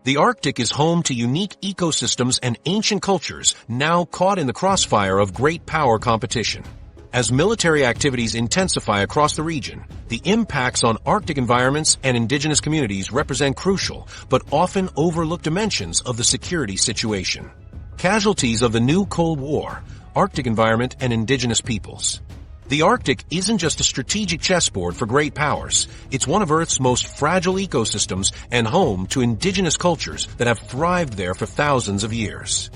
The Arctic is home to unique ecosystems and ancient cultures now caught in the crossfire of great power competition. As military activities intensify across the region, the impacts on Arctic environments and indigenous communities represent crucial but often overlooked dimensions of the security situation. Casualties of the new Cold War, Arctic environment and indigenous peoples. The Arctic isn't just a strategic chessboard for great powers, it's one of Earth's most fragile ecosystems and home to indigenous cultures that have thrived there for thousands of years.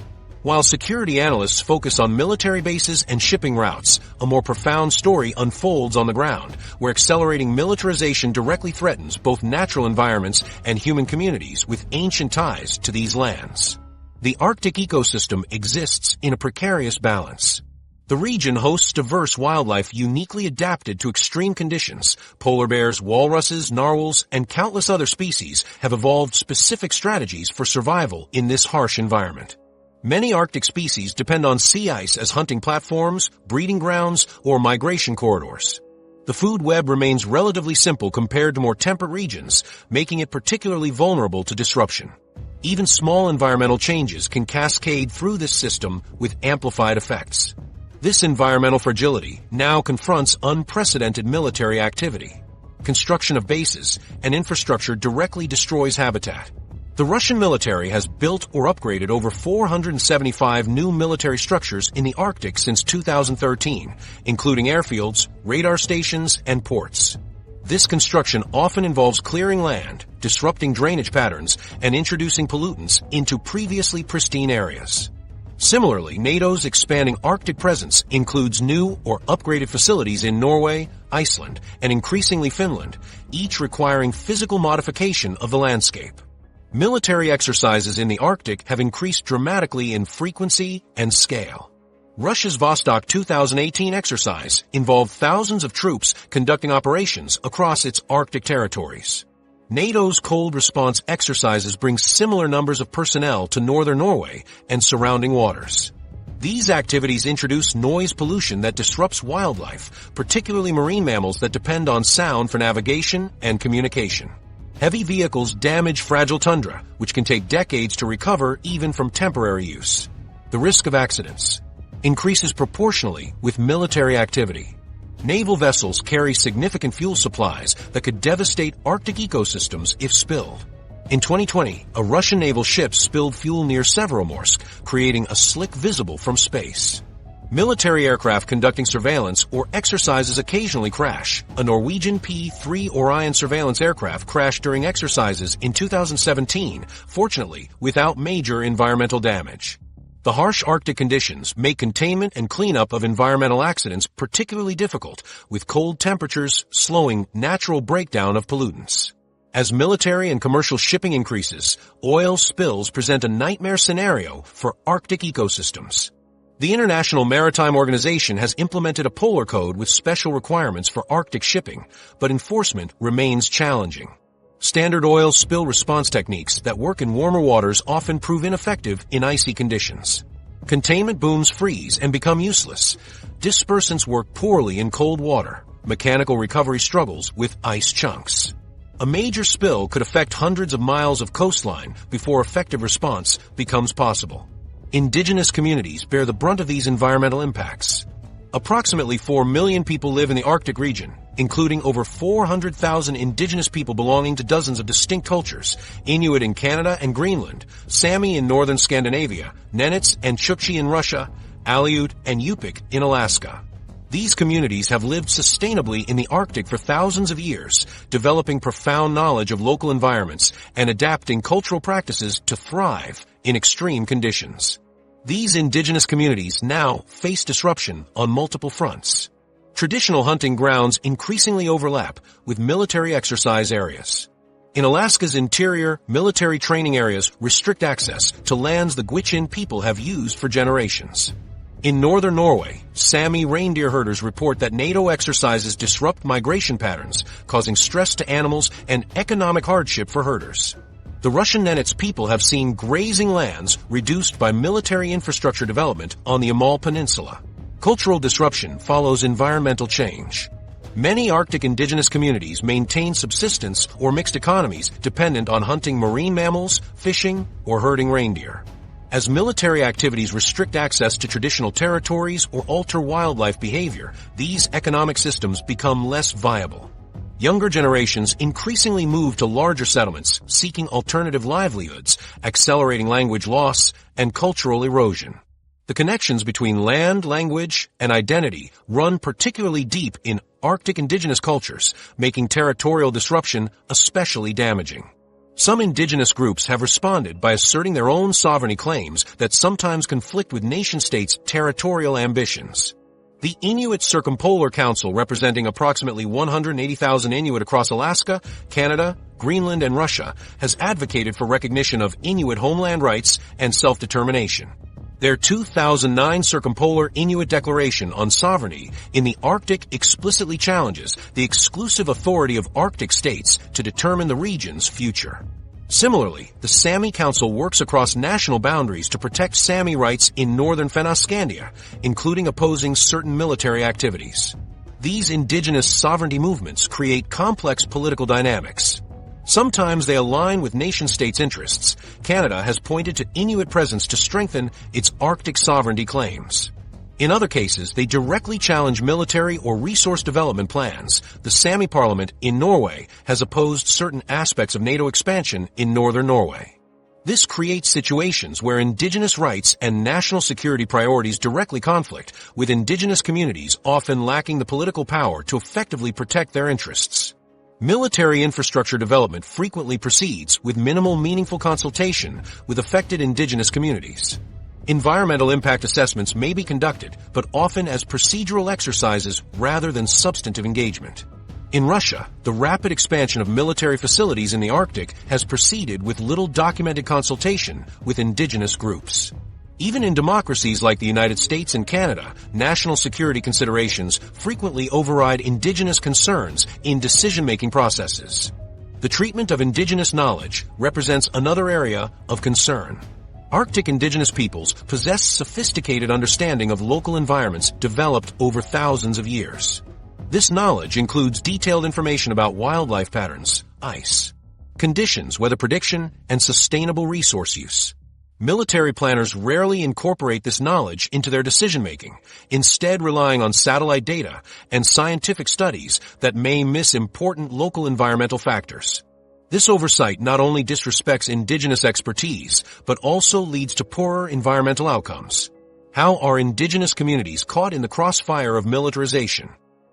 While security analysts focus on military bases and shipping routes, a more profound story unfolds on the ground, where accelerating militarization directly threatens both natural environments and human communities with ancient ties to these lands. The Arctic ecosystem exists in a precarious balance. The region hosts diverse wildlife uniquely adapted to extreme conditions. Polar bears, walruses, narwhals, and countless other species have evolved specific strategies for survival in this harsh environment. Many Arctic species depend on sea ice as hunting platforms, breeding grounds, or migration corridors. The food web remains relatively simple compared to more temperate regions, making it particularly vulnerable to disruption. Even small environmental changes can cascade through this system with amplified effects. This environmental fragility now confronts unprecedented military activity. Construction of bases and infrastructure directly destroys habitat. The Russian military has built or upgraded over 475 new military structures in the Arctic since 2013, including airfields, radar stations, and ports. This construction often involves clearing land, disrupting drainage patterns, and introducing pollutants into previously pristine areas. Similarly, NATO's expanding Arctic presence includes new or upgraded facilities in Norway, Iceland, and increasingly Finland, each requiring physical modification of the landscape. Military exercises in the Arctic have increased dramatically in frequency and scale. Russia's Vostok 2018 exercise involved thousands of troops conducting operations across its Arctic territories. NATO's cold response exercises bring similar numbers of personnel to northern Norway and surrounding waters. These activities introduce noise pollution that disrupts wildlife, particularly marine mammals that depend on sound for navigation and communication. Heavy vehicles damage fragile tundra, which can take decades to recover even from temporary use. The risk of accidents increases proportionally with military activity. Naval vessels carry significant fuel supplies that could devastate Arctic ecosystems if spilled. In 2020, a Russian naval ship spilled fuel near Severomorsk, creating a slick visible from space. Military aircraft conducting surveillance or exercises occasionally crash. A Norwegian P-3 Orion surveillance aircraft crashed during exercises in 2017, fortunately without major environmental damage. The harsh Arctic conditions make containment and cleanup of environmental accidents particularly difficult, with cold temperatures slowing natural breakdown of pollutants. As military and commercial shipping increases, oil spills present a nightmare scenario for Arctic ecosystems. The International Maritime Organization has implemented a polar code with special requirements for Arctic shipping, but enforcement remains challenging. Standard oil spill response techniques that work in warmer waters often prove ineffective in icy conditions. Containment booms freeze and become useless. Dispersants work poorly in cold water. Mechanical recovery struggles with ice chunks. A major spill could affect hundreds of miles of coastline before effective response becomes possible. Indigenous communities bear the brunt of these environmental impacts. Approximately 4 million people live in the Arctic region, including over 400,000 indigenous people belonging to dozens of distinct cultures: Inuit in Canada and Greenland, Sami in northern Scandinavia, Nenets and Chukchi in Russia, Aleut and Yupik in Alaska. These communities have lived sustainably in the Arctic for thousands of years, developing profound knowledge of local environments and adapting cultural practices to thrive in extreme conditions. These indigenous communities now face disruption on multiple fronts. Traditional hunting grounds increasingly overlap with military exercise areas. In Alaska's interior, military training areas restrict access to lands the Gwich'in people have used for generations. In northern Norway, Sami reindeer herders report that NATO exercises disrupt migration patterns, causing stress to animals and economic hardship for herders. The Russian Nenets people have seen grazing lands reduced by military infrastructure development on the Amal Peninsula. Cultural disruption follows environmental change. Many Arctic indigenous communities maintain subsistence or mixed economies dependent on hunting marine mammals, fishing, or herding reindeer. As military activities restrict access to traditional territories or alter wildlife behavior, these economic systems become less viable. Younger generations increasingly move to larger settlements, seeking alternative livelihoods, accelerating language loss and cultural erosion. The connections between land, language, and identity run particularly deep in Arctic indigenous cultures, making territorial disruption especially damaging. Some indigenous groups have responded by asserting their own sovereignty claims that sometimes conflict with nation-states' territorial ambitions. The Inuit Circumpolar Council, representing approximately 180,000 Inuit across Alaska, Canada, Greenland, and Russia, has advocated for recognition of Inuit homeland rights and self-determination. Their 2009 Circumpolar Inuit Declaration on Sovereignty in the Arctic explicitly challenges the exclusive authority of Arctic states to determine the region's future. Similarly, the Sami Council works across national boundaries to protect Sami rights in northern Fennoscandia, including opposing certain military activities. These indigenous sovereignty movements create complex political dynamics. Sometimes they align with nation-states' interests. Canada has pointed to Inuit presence to strengthen its Arctic sovereignty claims. In other cases, they directly challenge military or resource development plans. The Sami Parliament in Norway has opposed certain aspects of NATO expansion in northern Norway. This creates situations where indigenous rights and national security priorities directly conflict, with indigenous communities often lacking the political power to effectively protect their interests. Military infrastructure development frequently proceeds with minimal meaningful consultation with affected indigenous communities. Environmental impact assessments may be conducted, but often as procedural exercises rather than substantive engagement. In Russia, the rapid expansion of military facilities in the Arctic has proceeded with little documented consultation with indigenous groups. Even in democracies like the United States and Canada, national security considerations frequently override indigenous concerns in decision-making processes. The treatment of indigenous knowledge represents another area of concern. Arctic indigenous peoples possess sophisticated understanding of local environments developed over thousands of years. This knowledge includes detailed information about wildlife patterns, ice, conditions, weather prediction, and sustainable resource use. Military planners rarely incorporate this knowledge into their decision-making, instead relying on satellite data and scientific studies that may miss important local environmental factors. This oversight not only disrespects indigenous expertise, but also leads to poorer environmental outcomes. How are indigenous communities caught in the crossfire of militarization?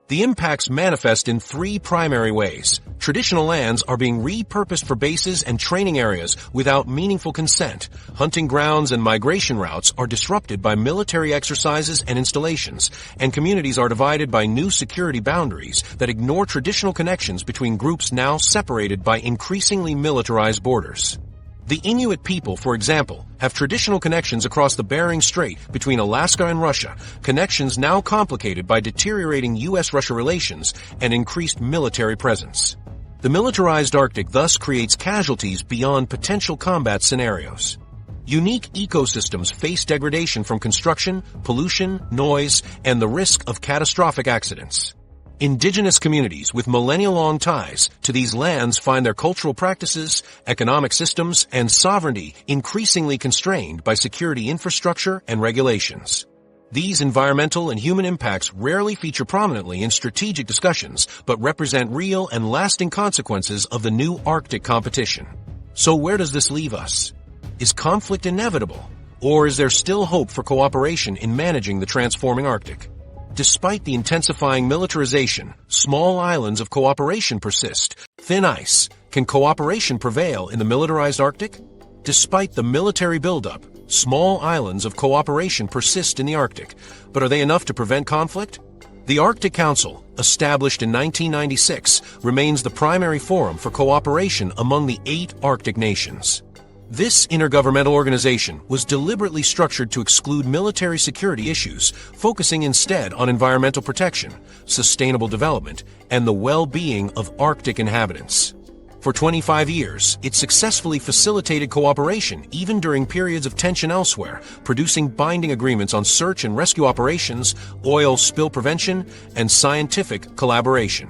The impacts manifest in three primary ways. Traditional lands are being repurposed for bases and training areas without meaningful consent. Hunting grounds and migration routes are disrupted by military exercises and installations, and communities are divided by new security boundaries that ignore traditional connections between groups now separated by increasingly militarized borders. The Inuit people, for example, have traditional connections across the Bering Strait between Alaska and Russia, connections now complicated by deteriorating U.S.-Russia relations and increased military presence. The militarized Arctic thus creates casualties beyond potential combat scenarios. Unique ecosystems face degradation from construction, pollution, noise, and the risk of catastrophic accidents. Indigenous communities with millennia-long ties to these lands find their cultural practices, economic systems, and sovereignty increasingly constrained by security infrastructure and regulations. These environmental and human impacts rarely feature prominently in strategic discussions, but represent real and lasting consequences of the new Arctic competition. So where does this leave us? Is conflict inevitable, or is there still hope for cooperation in managing the transforming Arctic? Despite the intensifying militarization, small islands of cooperation persist. Thin ice. Can cooperation prevail in the militarized Arctic? Despite the military buildup, small islands of cooperation persist in the Arctic. But are they enough to prevent conflict? The Arctic Council, established in 1996, remains the primary forum for cooperation among the 8 Arctic nations. This intergovernmental organization was deliberately structured to exclude military security issues, focusing instead on environmental protection, sustainable development, and the well-being of Arctic inhabitants. For 25 years, it successfully facilitated cooperation even during periods of tension elsewhere, producing binding agreements on search and rescue operations, oil spill prevention, and scientific collaboration.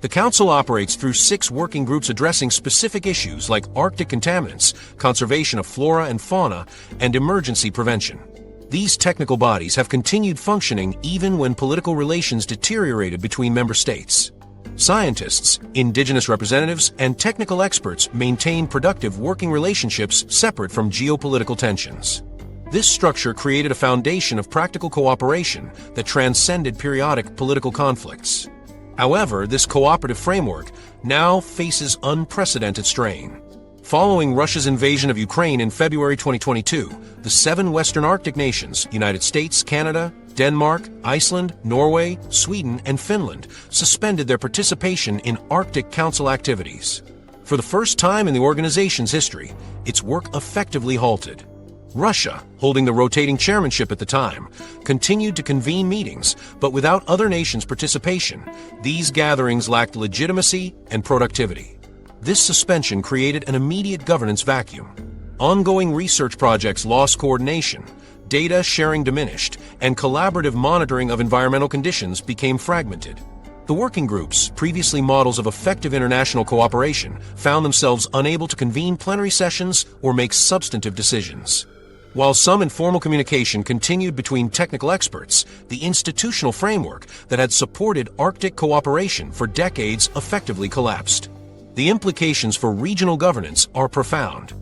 The Council operates through 6 working groups addressing specific issues like Arctic contaminants, conservation of flora and fauna, and emergency prevention. These technical bodies have continued functioning even when political relations deteriorated between member states. Scientists, indigenous representatives, and technical experts maintain productive working relationships separate from geopolitical tensions. This structure created a foundation of practical cooperation that transcended periodic political conflicts. However, this cooperative framework now faces unprecedented strain. Following Russia's invasion of Ukraine in February 2022, the 7 Western Arctic nations, United States, Canada, Denmark, Iceland, Norway, Sweden, and Finland, suspended their participation in Arctic Council activities. For the first time in the organization's history, its work effectively halted. Russia, holding the rotating chairmanship at the time, continued to convene meetings, but without other nations' participation, these gatherings lacked legitimacy and productivity. This suspension created an immediate governance vacuum. Ongoing research projects lost coordination, data sharing diminished, and collaborative monitoring of environmental conditions became fragmented. The working groups, previously models of effective international cooperation, found themselves unable to convene plenary sessions or make substantive decisions. While some informal communication continued between technical experts, the institutional framework that had supported Arctic cooperation for decades effectively collapsed. The implications for regional governance are profound.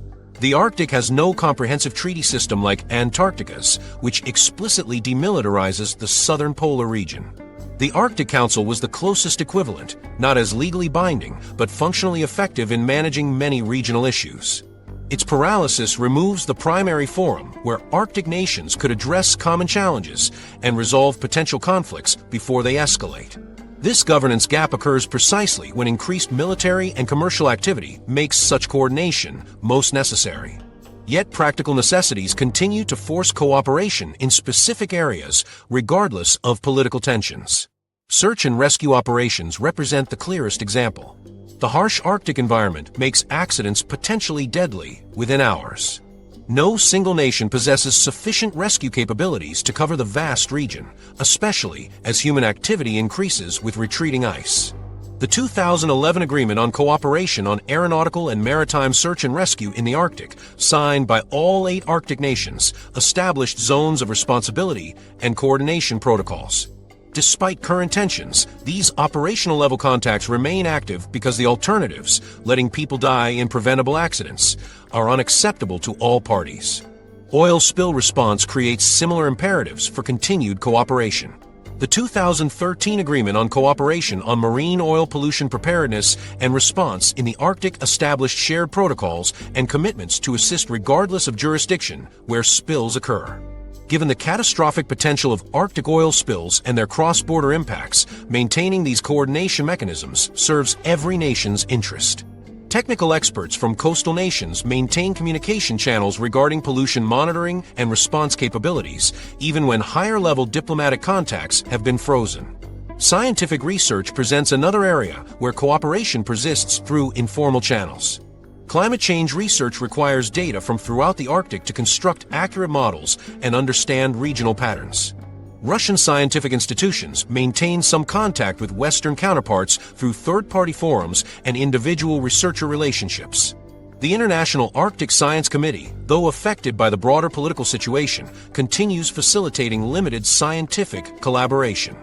The Arctic has no comprehensive treaty system like Antarctica's, which explicitly demilitarizes the southern polar region. The Arctic Council was the closest equivalent, not as legally binding, but functionally effective in managing many regional issues. Its paralysis removes the primary forum where Arctic nations could address common challenges and resolve potential conflicts before they escalate. This governance gap occurs precisely when increased military and commercial activity makes such coordination most necessary. Yet practical necessities continue to force cooperation in specific areas regardless of political tensions. Search and rescue operations represent the clearest example. The harsh Arctic environment makes accidents potentially deadly within hours. No single nation possesses sufficient rescue capabilities to cover the vast region, especially as human activity increases with retreating ice. The 2011 Agreement on Cooperation on Aeronautical and Maritime Search and Rescue in the Arctic, signed by all 8 Arctic nations, established zones of responsibility and coordination protocols. Despite current tensions, these operational-level contacts remain active because the alternatives, letting people die in preventable accidents, are unacceptable to all parties. Oil spill response creates similar imperatives for continued cooperation. The 2013 Agreement on Cooperation on Marine Oil Pollution Preparedness and Response in the Arctic established shared protocols and commitments to assist regardless of jurisdiction where spills occur. Given the catastrophic potential of Arctic oil spills and their cross-border impacts, maintaining these coordination mechanisms serves every nation's interest. Technical experts from coastal nations maintain communication channels regarding pollution monitoring and response capabilities, even when higher-level diplomatic contacts have been frozen. Scientific research presents another area where cooperation persists through informal channels. Climate change research requires data from throughout the Arctic to construct accurate models and understand regional patterns. Russian scientific institutions maintain some contact with Western counterparts through third-party forums and individual researcher relationships. The International Arctic Science Committee, though affected by the broader political situation, continues facilitating limited scientific collaboration.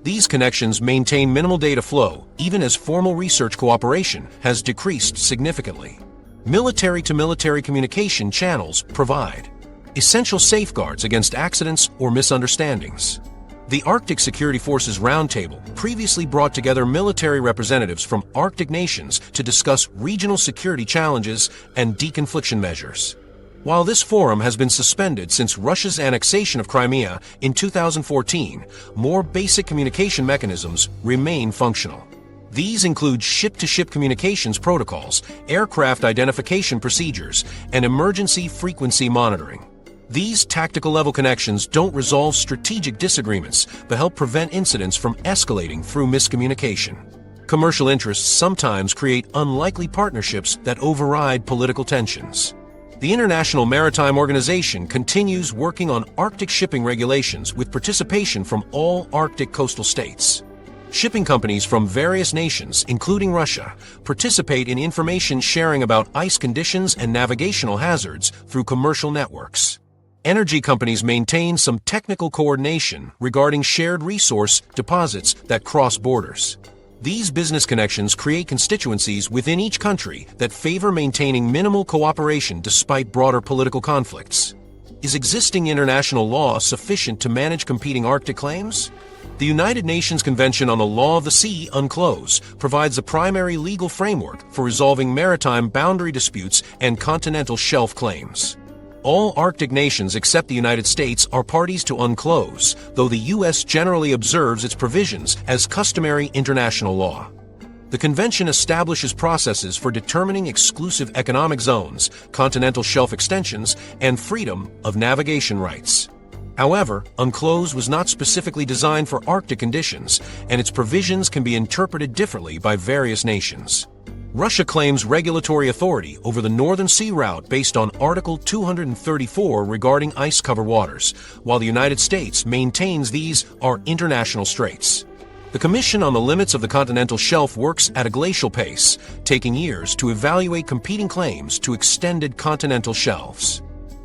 These connections maintain minimal data flow, even as formal research cooperation has decreased significantly. Military-to-military communication channels provide essential safeguards against accidents or misunderstandings. The Arctic Security Forces Roundtable previously brought together military representatives from Arctic nations to discuss regional security challenges and deconfliction measures. While this forum has been suspended since Russia's annexation of Crimea in 2014, more basic communication mechanisms remain functional. These include ship-to-ship communications protocols, aircraft identification procedures, and emergency frequency monitoring. These tactical-level connections don't resolve strategic disagreements, but help prevent incidents from escalating through miscommunication. commercial interests sometimes create unlikely partnerships that override political tensions. The International Maritime Organization continues working on Arctic shipping regulations with participation from all Arctic coastal states. Shipping companies from various nations, including Russia, participate in information sharing about ice conditions and navigational hazards through commercial networks. Energy companies maintain some technical coordination regarding shared resource deposits that cross borders. These business connections create constituencies within each country that favor maintaining minimal cooperation despite broader political conflicts. Is existing international law sufficient to manage competing Arctic claims? The United Nations Convention on the Law of the Sea, UNCLOS, provides a primary legal framework for resolving maritime boundary disputes and continental shelf claims. All Arctic nations except the United States are parties to UNCLOS, though the U.S. generally observes its provisions as customary international law. The convention establishes processes for determining exclusive economic zones, continental shelf extensions, and freedom of navigation rights. However, UNCLOS was not specifically designed for Arctic conditions, and its provisions can be interpreted differently by various nations. Russia claims regulatory authority over the Northern Sea route based on Article 234 regarding ice-covered waters, while the United States maintains these are international straits. The Commission on the Limits of the Continental Shelf works at a glacial pace, taking years to evaluate competing claims to extended continental shelves.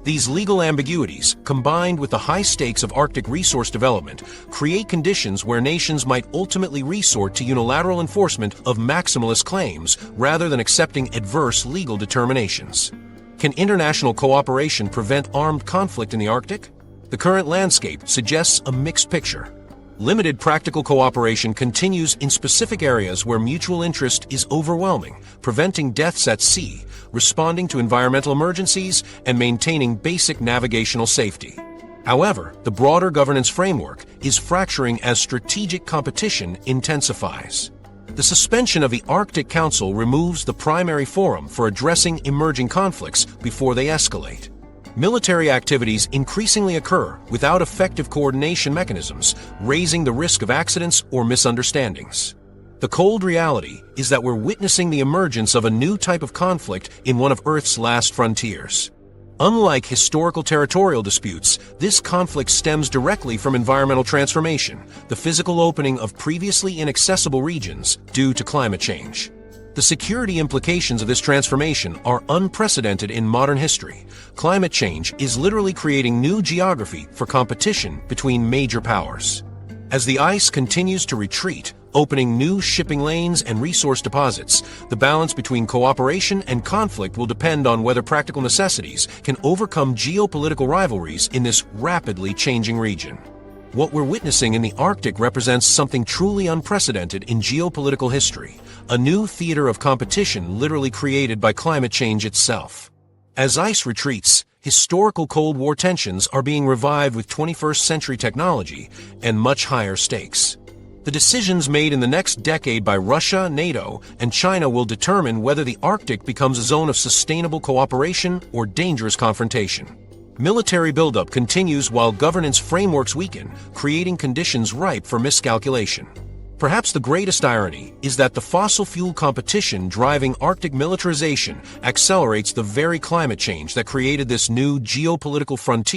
These legal ambiguities, combined with the high stakes of Arctic resource development, create conditions where nations might ultimately resort to unilateral enforcement of maximalist claims rather than accepting adverse legal determinations. Can international cooperation prevent armed conflict in the Arctic? The current landscape suggests a mixed picture. Limited practical cooperation continues in specific areas where mutual interest is overwhelming, preventing deaths at sea, responding to environmental emergencies, and maintaining basic navigational safety. However, the broader governance framework is fracturing as strategic competition intensifies. The suspension of the Arctic Council removes the primary forum for addressing emerging conflicts before they escalate. Military activities increasingly occur without effective coordination mechanisms, raising the risk of accidents or misunderstandings. The cold reality is that we're witnessing the emergence of a new type of conflict in one of Earth's last frontiers. Unlike historical territorial disputes, this conflict stems directly from environmental transformation, the physical opening of previously inaccessible regions due to climate change. The security implications of this transformation are unprecedented in modern history. Climate change is literally creating new geography for competition between major powers. As the ice continues to retreat, opening new shipping lanes and resource deposits, the balance between cooperation and conflict will depend on whether practical necessities can overcome geopolitical rivalries in this rapidly changing region. What we're witnessing in the Arctic represents something truly unprecedented in geopolitical history, a new theater of competition literally created by climate change itself. As ice retreats, historical Cold War tensions are being revived with 21st century technology and much higher stakes. The decisions made in the next decade by Russia, NATO, and China will determine whether the Arctic becomes a zone of sustainable cooperation or dangerous confrontation. Military buildup continues while governance frameworks weaken, creating conditions ripe for miscalculation. Perhaps the greatest irony is that the fossil fuel competition driving Arctic militarization accelerates the very climate change that created this new geopolitical frontier.